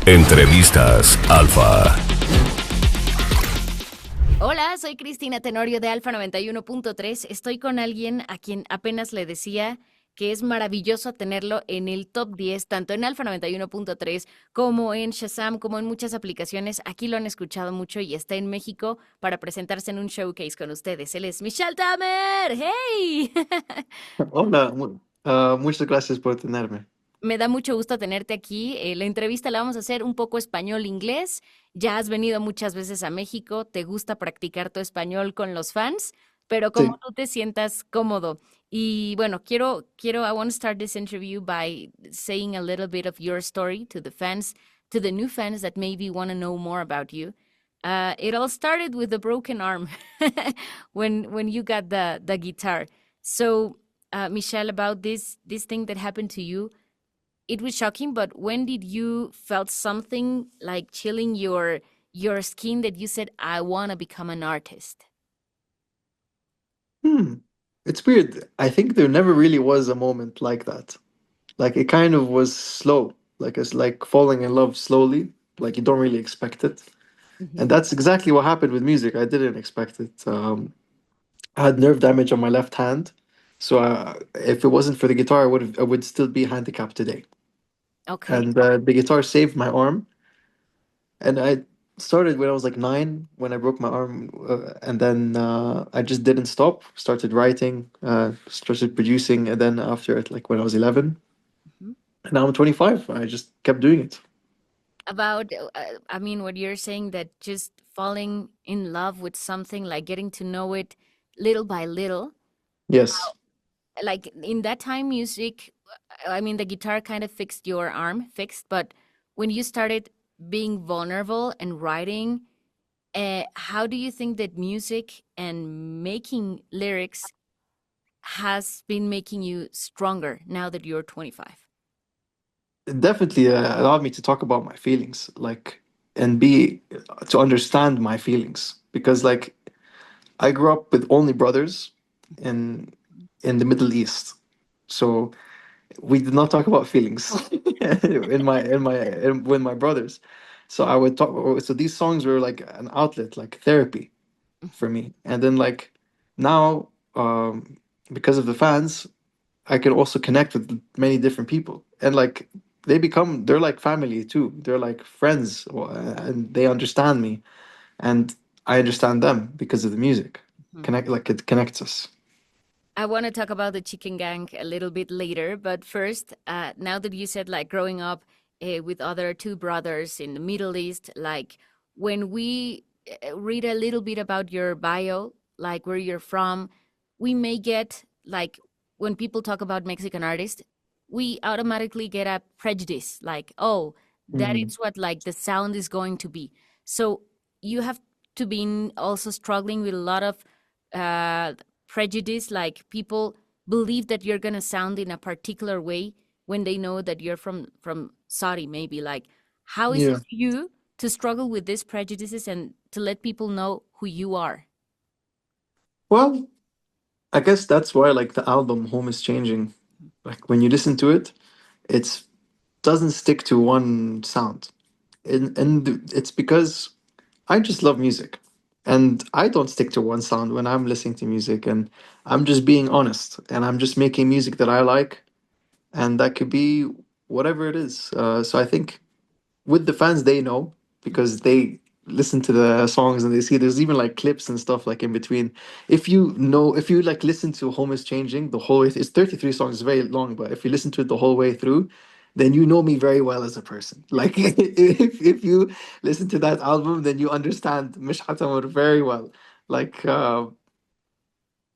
Entrevistas Alfa. Hola, soy Cristina Tenorio de Alfa 91.3. Estoy con alguien a quien apenas le decía que es maravilloso tenerlo en el top 10, tanto en Alfa 91.3 como en Shazam, como en muchas aplicaciones. Aquí lo han escuchado mucho y está en México para presentarse en un showcase con ustedes. Él es Mishaal Tamer. ¡Hey! Hola, muchas gracias por tenerme. Me da mucho gusto tenerte aquí. La entrevista la vamos a hacer un poco español-inglés. Ya has venido muchas veces a México, te gusta practicar tu español con los fans, pero como Sí, tú te sientas cómodo. Y bueno, I want to start this interview by saying a little bit of your story to the fans, to the new fans that maybe want to know more about you. It all started with a broken arm when you got the guitar. So, Michelle, about this thing that happened to you, it was shocking, but when did you felt something like chilling your skin that you said, I want to become an artist? hmm. It's weird. I think there never really was a moment like that. Like it kind of was slow. Like it's like falling in love slowly. Like you don't really expect it. And Mhm. that's exactly what happened with music. I didn't expect it. I had nerve damage on my left hand. So if it wasn't for the guitar, I would still be handicapped today. Okay. And the guitar saved my arm. And I started when I was like 9 when I broke my arm, and then I just didn't stop. Started writing, started producing, and then after it, like when I was 11, Mhm. and now I'm 25. I just kept doing it. About, I mean, what you're saying that just falling in love with something, like getting to know it little by little, Yes, like in that time, music, I mean, the guitar kind of fixed your arm, fixed, but when you started being vulnerable and writing, how do you think that music and making lyrics has been making you stronger now that you're 25? it definitely allowed me to talk about my feelings, like, and be to understand my feelings because, like, I grew up with only brothers in the Middle East, so we did not talk about feelings with my brothers. So I would talk. So these songs were like an outlet, like therapy for me. And then like now, because of the fans, I can also connect with many different people, and like they're like family too. They're like friends, and they understand me, and I understand them because of the music. Mhm. Connect like it connects us. I want to talk about the chicken gang a little bit later, but first, now that you said like growing up with other two brothers in the Middle East, like when we read a little bit about your bio, like where you're from, we may get like when people talk about Mexican artists, we automatically get a prejudice, like, oh, that Mm. is what like the sound is going to be. So you have to be also struggling with a lot of uh, prejudice, like people believe that you're going to sound in a particular way when they know that you're from Saudi, maybe. Like, how is it Yeah. for you to struggle with these prejudices and to let people know who you are? Well, I guess that's why like the album Home is Changing, like when you listen to it, it's doesn't stick to one sound. And it's because I just love music. And I don't stick to one sound when I'm listening to music, and I'm just being honest and I'm just making music that I like, and that could be whatever it is. So I think with the fans, they know because they listen to the songs and they see there's even like clips and stuff like in between. If you like listen to Home is Changing the whole way, it's 33 songs, it's very long, but if you listen to it the whole way through, then you know me very well as a person. Like if you listen to that album, then you understand Mishaal Tamer very well. Like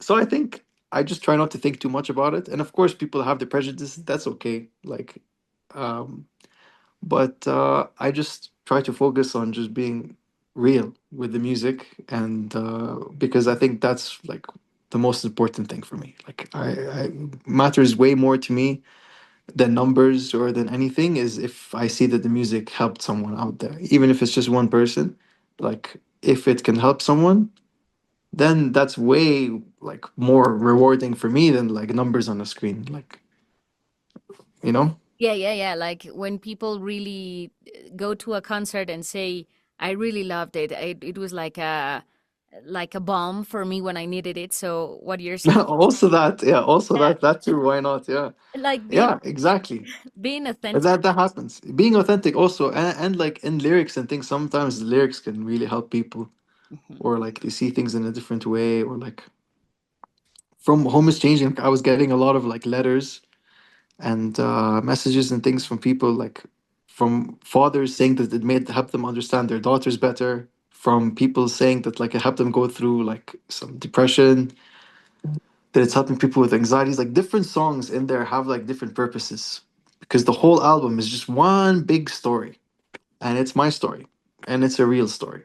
so I think I just try not to think too much about it. And of course people have the prejudices, that's okay. Like um but I just try to focus on just being real with the music, and because I think that's like the most important thing for me. Like I matters way more to me than numbers or than anything is if I see that the music helped someone out there, even if it's just one person. Like if it can help someone, then that's way like more rewarding for me than like numbers on a screen. Like you know. Yeah, yeah, yeah. Like when people really go to a concert and say, "I really loved it. It was like a bomb for me when I needed it." So what you're saying, Also that, yeah, also yeah, that too. Why not? Yeah, like yeah, exactly. being But authentic. that happens. Being authentic also, and like in lyrics and things, sometimes the lyrics can really help people, Mhm, or like they see things in a different way, or like from Home is Changing, I was getting a lot of like letters and messages and things from people, like from fathers saying that it made help them understand their daughters better, from people saying that like it helped them go through like some depression, that it's helping people with anxieties. Like different songs in there have like different purposes, because the whole album is just one big story, and it's my story, and it's a real story.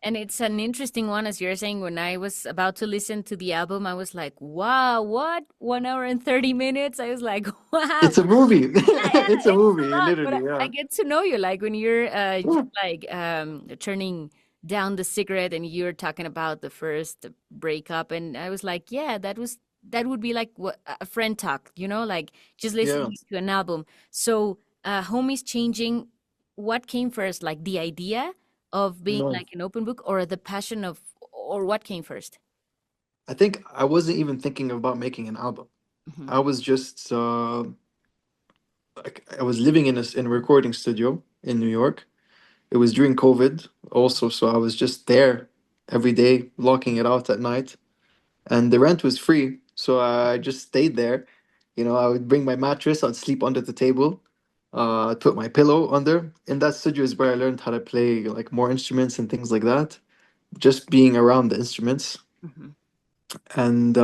and it's an interesting one, as you're saying. When I was about to listen to the album, I was like, "Wow, what? 1 hour and 30 minutes?" I was like, "Wow." It's a movie. Yeah, It's yeah, a it's movie, a lot, but literally. I Yeah. get to know you, like when you're Yeah. just like turning down the cigarette and you're talking about the first breakup, and I was like, yeah, that would be like what a friend talk, like just Yeah. listening to an album. So, Homies Changing, what came first, like the idea of being No, like an open book, or the passion of, or what came first? I think I wasn't even thinking about making an album. Hmm. I was just like I was living in a recording studio in New York. It was during COVID also, so I was just there every day, locking it out at night, and the rent was free, so I just stayed there. You know, I would bring my mattress, I'd sleep under the table, I'd put my pillow under. In that studio is where I learned how to play like more instruments and things like that. Just being around the instruments, Hmm. and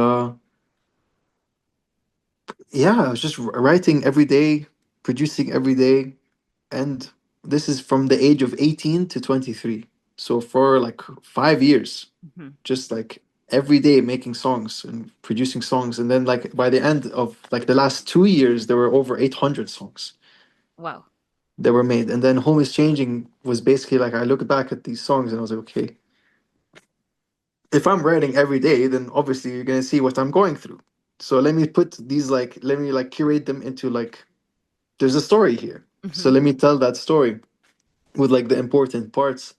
yeah, I was just writing every day, producing every day, and this is from the age of 18 to 23. So for like 5 years, Hmm. just like every day making songs and producing songs. And then like by the end of like the last 2 years, there were over 800 songs Wow. that were made. And then Home is Changing was basically like I look back at these songs and I was like, okay, if I'm writing every day, then obviously you're gonna see what I'm going through. So let me put these like let me like curate them into like there's a story here. So Hmm. let me tell that story with like the important parts,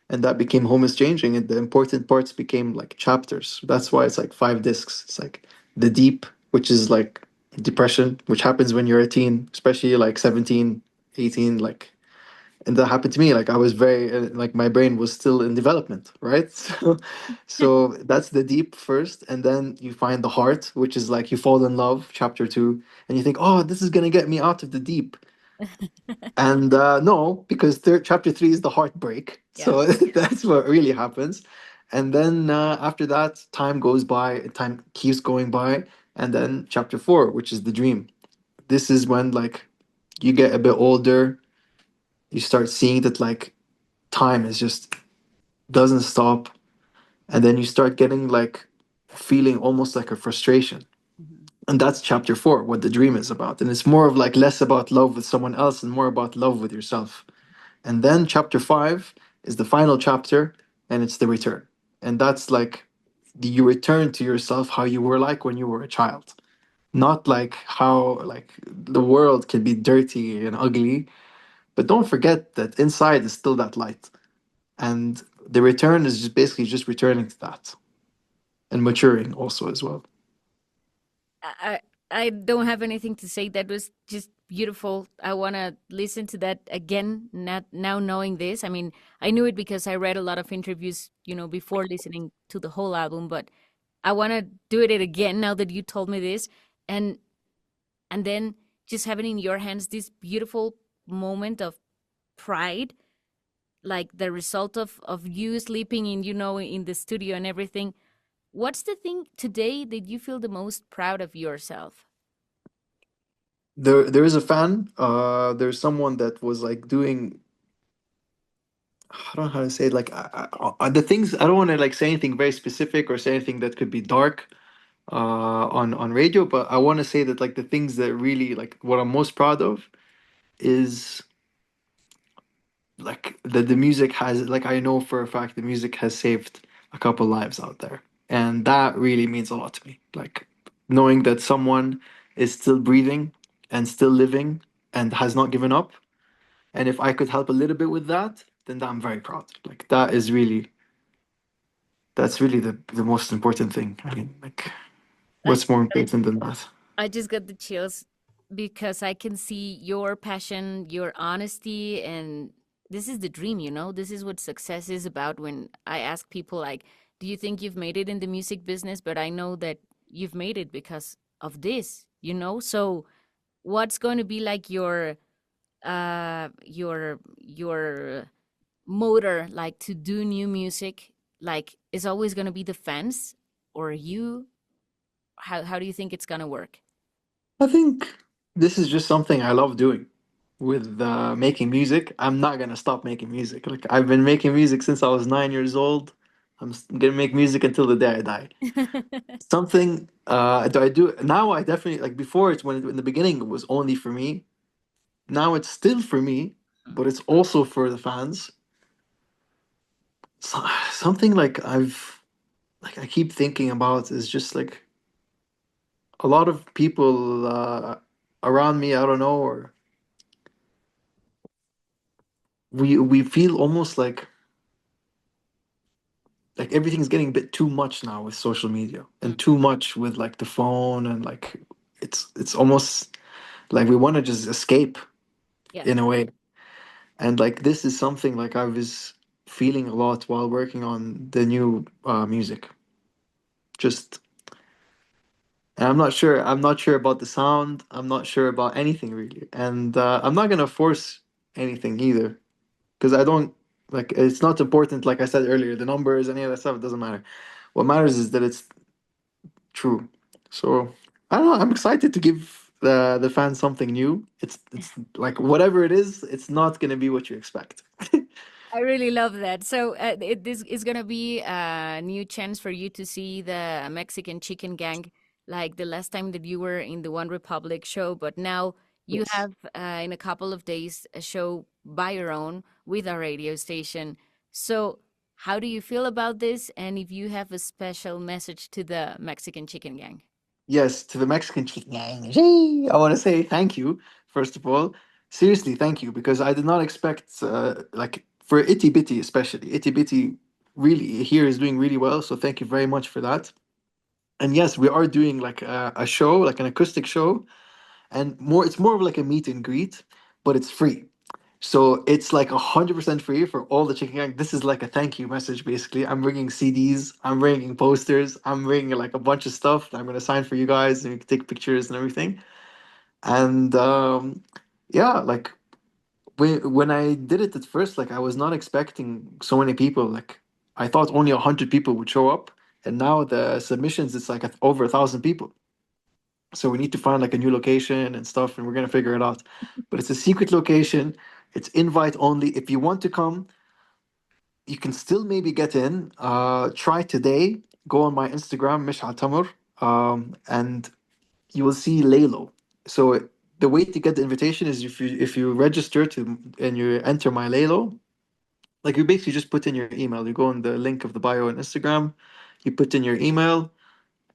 and that became Home is Changing, and the important parts became like chapters. That's why it's like 5 discs. It's like the deep, which is like depression, which happens when you're a teen, especially like 17, 18, like, and that happened to me. Like I was very like my brain was still in development, right? So that's the deep first, and then you find the heart, which is like you fall in love, chapter 2, and you think, oh, this is gonna get me out of the deep. And no, because chapter 3 is the heartbreak. Yeah. So that's what really happens. And then after that, time goes by, time keeps going by. And then chapter 4, which is the dream. This is when like you get a bit older, you start seeing that like time is just doesn't stop. And then you start getting like feeling almost like a frustration. Mhm. And that's chapter 4, what the dream is about. And it's more of like less about love with someone else and more about love with yourself. And then chapter 5 is the final chapter, and it's the return. And that's like you return to yourself how you were like when you were a child. Not like how like the world can be dirty and ugly, but don't forget that inside is still that light. And the return is just basically just returning to that and maturing also as well. I I don't have anything to say. That was just beautiful. I want to listen to that again. Not now knowing this. I mean, I knew it because I read a lot of interviews, before listening to the whole album. But I want to do it again now that you told me this, and and then just having in your hands this beautiful moment of pride, like the result of you sleeping in, in the studio and everything. What's the thing today that you feel the most proud of yourself? There is a fan. There's someone that was like doing. I don't know how to say it. Like the things I don't want to like say anything very specific or say anything that could be dark on radio, but I want to say that like the things that really like what I'm most proud of is like that the music has like I know for a fact the music has saved a couple lives out there, and that really means a lot to me. Like knowing that someone is still breathing and still living and has not given up. And if I could help a little bit with that, then I'm very proud. Like that is really that's really the most important thing. I mean, like I what's more important than that? I just got the chills because I can see your passion, your honesty, and this is the dream, you know? This is what success is about when I ask people, like, do you think you've made it in the music business? But I know that you've made it because of this, you know? So what's going to be like your motor, like to do new music? Like, is always going to be the fans or you? How do you think it's going to work? I think this is just something I love doing. With making music, I'm not gonna stop making music. Like I've been making music since I was 9 years old. Gonna make music until the day I die. Something do I do now? I definitely like before. It's when in the beginning it was only for me. Now it's still for me, but it's also for the fans. Something like I keep thinking about is just like a lot of people around me. I don't know, or we feel almost like everything's getting a bit too much now with social media Mm, and too much with like the phone and like it's almost like we want to just escape yeah. in a way. And like this is something like I was feeling a lot while working on the new music. Just and I'm not sure about the sound. I'm not sure about anything really. And I'm not gonna force anything either because I don't like it's not important like I said earlier, the numbers, any of that stuff, it doesn't matter. What matters is that it's true. So I don't know. I'm excited to give the fans something new. It's like whatever it is, it's not gonna be what you expect. I really love that. So this is gonna be a new chance for you to see the Mexican Chicken Gang, like the last time that you were in the One Republic show. But now you Yes. have in a couple of days a show by your own with a radio station. So how do you feel about this? And if you have a special message to the Mexican Chicken Gang? Yes, to the Mexican chicken gang. Gee, I want to say thank you first of all. Seriously, thank you because I did not expect like for Itty Bitty especially. Itty Bitty really here is doing really well. So thank you very much for that. And yes, we are doing like a show, like an acoustic show, and more. It's more of like a meet and greet, but it's free. So it's like 100% free for all the chicken gang. This is like a thank you message, basically. I'm bringing CDs, I'm bringing posters, I'm bringing like a bunch of stuff that I'm gonna sign for you guys, and you can take pictures and everything. And yeah, like when I did it at first, like I was not expecting so many people. Like I thought only 100 people would show up, and now the submissions it's like over 1,000 people. So we need to find like a new location and stuff, and we're gonna figure it out. But it's a secret location. It's invite only. If you want to come, you can still maybe get in. Try today. Go on my Instagram, Mishaal Tamer, and you will see Laylo. So the way to get the invitation is if you register to and you enter my Laylo, like you basically just put in your email. You go on the link of the bio on Instagram, you put in your email,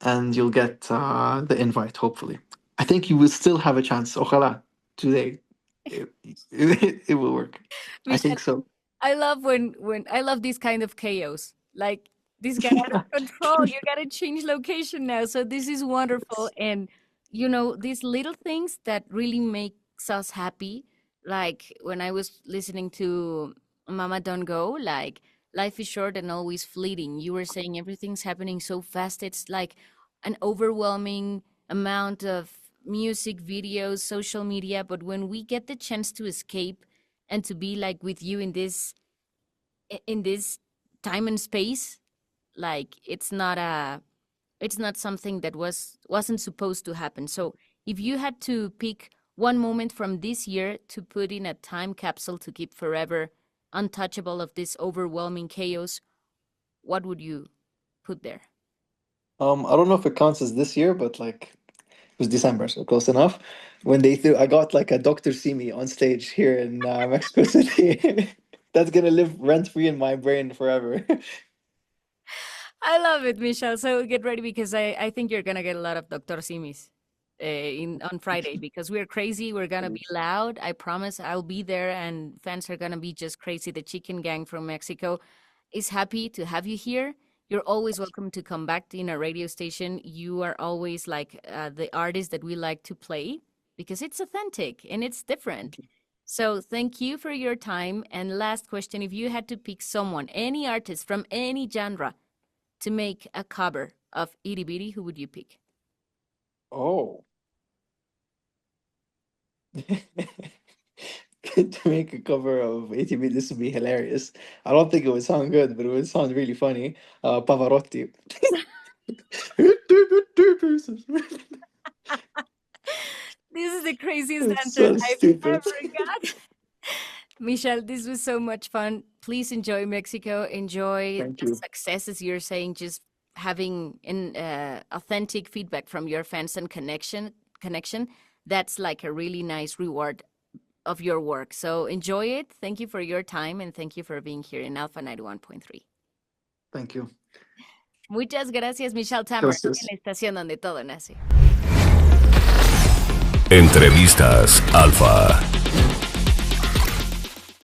and you'll get the invite, hopefully. I think you will still have a chance. Ojalá, today. It will work. I think so. I love when I love this kind of chaos. Like this got out of control. You gotta change location now. So this is wonderful. And you know, these little things that really makes us happy. Like when I was listening to Mama Don't Go, like life is short and always fleeting. You were saying everything's happening so fast. It's like an overwhelming amount of music, videos, social media. But when we get the chance to escape and to be like with you in this time and space, like it's not something that wasn't supposed to happen. So if you had to pick one moment from this year to put in a time capsule to keep forever untouchable of this overwhelming chaos, what would you put there? I don't know if it counts as this year, but like it was December, so close enough. When they threw, I got like a Doctor Simi on stage here in Mexico City. That's gonna live rent free in my brain forever. I love it, Michelle. So get ready because I think you're gonna get a lot of Dr. Simis. on Friday because we're crazy. We're gonna be loud. I promise I'll be there, and fans are gonna be just crazy. The Chicken Gang from Mexico is happy to have you here. You're always welcome to come back in our radio station. You are always like the artist that we like to play because it's authentic and it's different. So thank you for your time. And last question, if you had to pick someone, any artist from any genre to make a cover of Itty Bitty, who would you pick? Oh. To make a cover of ATV, this would be hilarious. I don't think it would sound good, but it would sound really funny. Pavarotti. This is the craziest It's answer so I've stupid. ever got. Michelle, this was so much fun. Please enjoy Mexico. Enjoy Thank the you. success, as you're saying, just having an authentic feedback from your fans and connection. That's like a really nice reward of your work. So enjoy it. Thank you for your time and thank you for being here in Alpha 91.3. Thank you. Muchas gracias, Mishaal Tamer, en Gracias. la estación donde todo nace. Entrevistas Alfa.